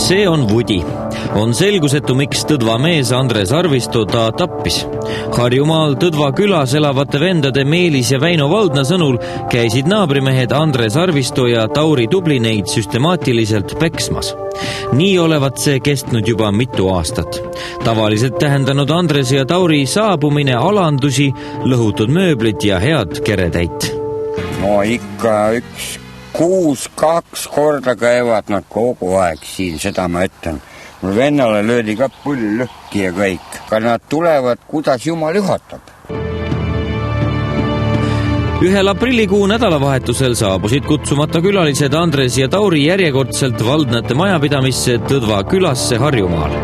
See on Vudi. On selgusetu, miks Tõdva mees Andres Arvisto ta tappis. Harjumaal Tõdva külas elavate vendade Meelis ja Väino Valdna sõnul käisid naabrimehed Andres Arvisto ja Tauri Tubli neid süstemaatiliselt peksmas. Nii olevat see kestnud juba mitu aastat. Tavaliselt tähendanud Andres ja Tauri saabumine alandusi, lõhutud mööblit ja head keretäit. No ikka 6-2 korda käivad nad kogu aeg siin, seda ma ütlen. Mul vennale löödi ka pull lõhki ja kõik. Ka nad tulevad, kuidas jumal juhatab. 1. aprillikuu nädalavahetusel saabusid kutsumata külalised Andres ja Tauri järjekordselt Valdnate majapidamisse Tõdva külasse Harjumaal.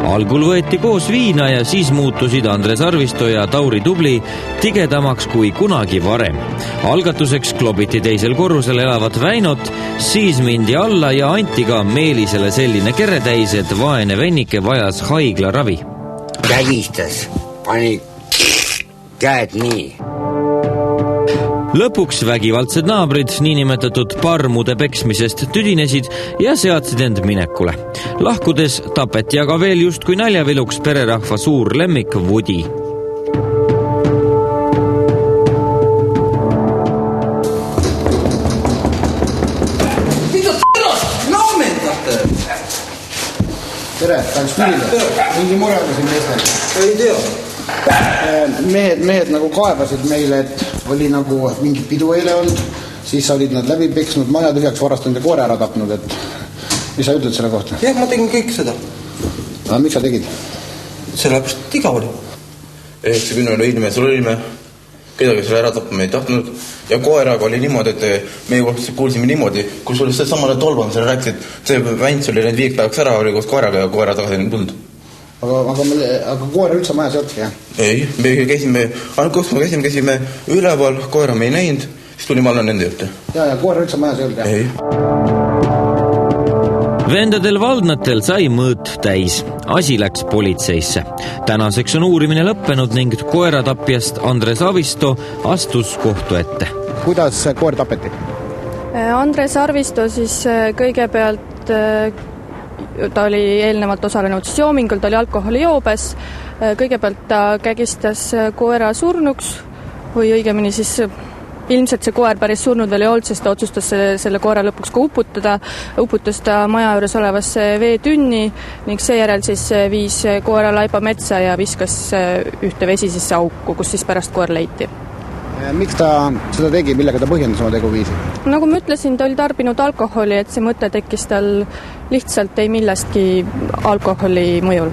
Algul võeti koos viina ja siis muutusid Andres Arvisto ja Tauri Tubli tigedamaks kui kunagi varem. Algatuseks klobiti teisel korrusel elavat Väinot, siis mindi alla ja anti ka Meelisele selline keretäis, et vaene vennike vajas haiglaravi. Kägistas, pani käed nii. Lõpuks vägivaldsed naabrid niinimetatud parmude peksmisest tüdinesid ja seadsid end minekule. Lahkudes tapeti aga veel just kui naljaviluks pererahva suur lemmik Vudi. Mida t***ast laamendate? Tere, tahaks küsida. Mingi mure on siin meestel? Ei tea. Mehed nagu kaevasid meile, et oli nagu mingi pidu eile olnud, siis olid nad läbi peksnud, maja tühjaks varastanud ja koore ära tapnud, et mis sa ütled selle kohta? Jah, ma tegin kõik seda. Aga miks sa tegid? Sellepärast, et iga oli. 90 inimesel olime, kedagi selle ära tapma ei tahtnud ja koeraga oli niimoodi, et me kuulsime niimoodi, kui sul see samale tolvan selle rääkisid, see Vänts oli need 5 päevaks ära, oli koos koeraga ja koera tagasi ei tulnud. Aga koera üldse majas ei olnud, jah? Ei, me käisime üleval, koera me ei näinud, siis tulime alla nende juurde. Ja koera üldse majas ei olnud, jah? Ei. Vendadel Valdnatel sai mõõt täis. Asi läks politseisse. Tänaseks on uurimine lõppenud ning koeratapjast Andres Arvisto astus kohtu ette. Kuidas koer tapeti? Andres Arvisto siis kõigepealt ta oli eelnevalt osalenud joomingul, ta oli alkoholijoobes. Kõigepealt ta kägistas koera surnuks või õigemini siis ilmselt see koer päris surnud veel ei olnud, sest ta otsustas selle koera lõpuks ka uputada. Uputas ta maja juures olevasse veetünni ning seejärel siis viis koera laiba metsa ja viskas ühte vesisesse auku, kus siis pärast koer leiti. Miks ta seda tegi, millega ta põhjendas oma teguviisi? Nagu ma ütlesin, ta oli tarbinud alkoholi, et see mõte tekkis tal lihtsalt ei millestki alkoholi mõjul.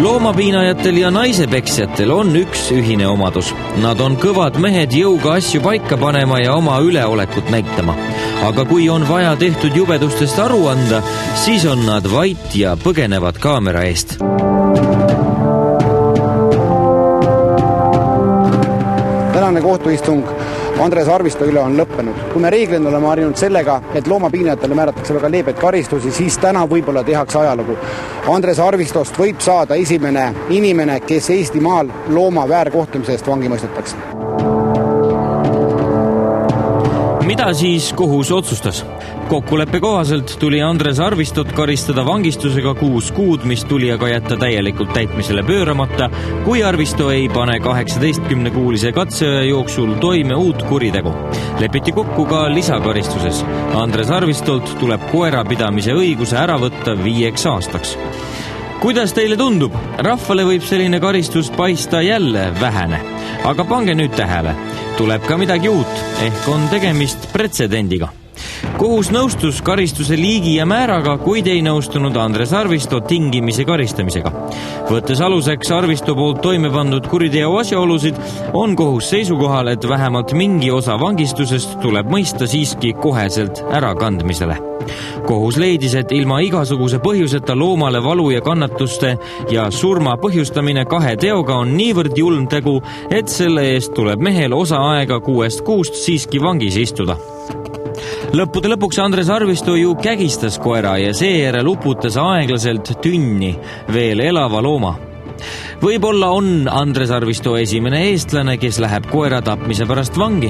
Loomapiinajatel ja naisepeksjatel on üks ühine omadus. Nad on kõvad mehed jõuga asju paika panema ja oma üleolekut näitama. Aga kui on vaja tehtud jubedustest aru anda, siis on nad vait ja põgenevad kaamera eest. Tänane kohtuistung Andres Arvisto üle on lõppenud. Kui me reeglina oleme harjunud sellega, et loomapiinajatele määratakse väga leebed karistusi, siis täna võib-olla tehakse ajalugu. Andres Arvistost võib saada esimene inimene, kes Eestimaal looma väärkohtlemise eest vangi mõistetakse. Mida siis kohus otsustas? Kokkuleppe kohaselt tuli Andres Arvistot karistada vangistusega 6 kuud, mis tuli aga jätta täielikult täitmisele pööramata, kui Arvisto ei pane 18-kuulise katseaja jooksul toime uut kuritegu. Lepiti kokku ka lisakaristuses. Andres Arvistolt tuleb koerapidamise õiguse ära võtta 5 aastaks. Kuidas teile tundub? Rahvale võib selline karistus paista jälle vähene. Aga pange nüüd tähele. Tuleb ka midagi uut, ehk on tegemist pretsedendiga. Kohus nõustus karistuse liigi ja määraga, kuid ei nõustunud Andres Arvisto tingimise karistamisega. Võttes aluseks Arvisto poolt toime pandud kuriteo asjaolusid, on kohus seisukohal, et vähemalt mingi osa vangistusest tuleb mõista siiski koheselt ärakandmisele. Kohus leidis, et ilma igasuguse põhjuseta loomale valu ja kannatuste ja surma põhjustamine 2 teoga on niivõrd julm tegu, et selle eest tuleb mehel osa aega 6 kuust siiski vangis istuda. Lõppude lõpuks Andres Arvisto ju kägistas koera ja seejärel uputas aeglaselt tünni veel elava looma. Võib-olla on Andres Arvisto esimene eestlane, kes läheb koera tapmise pärast vangi.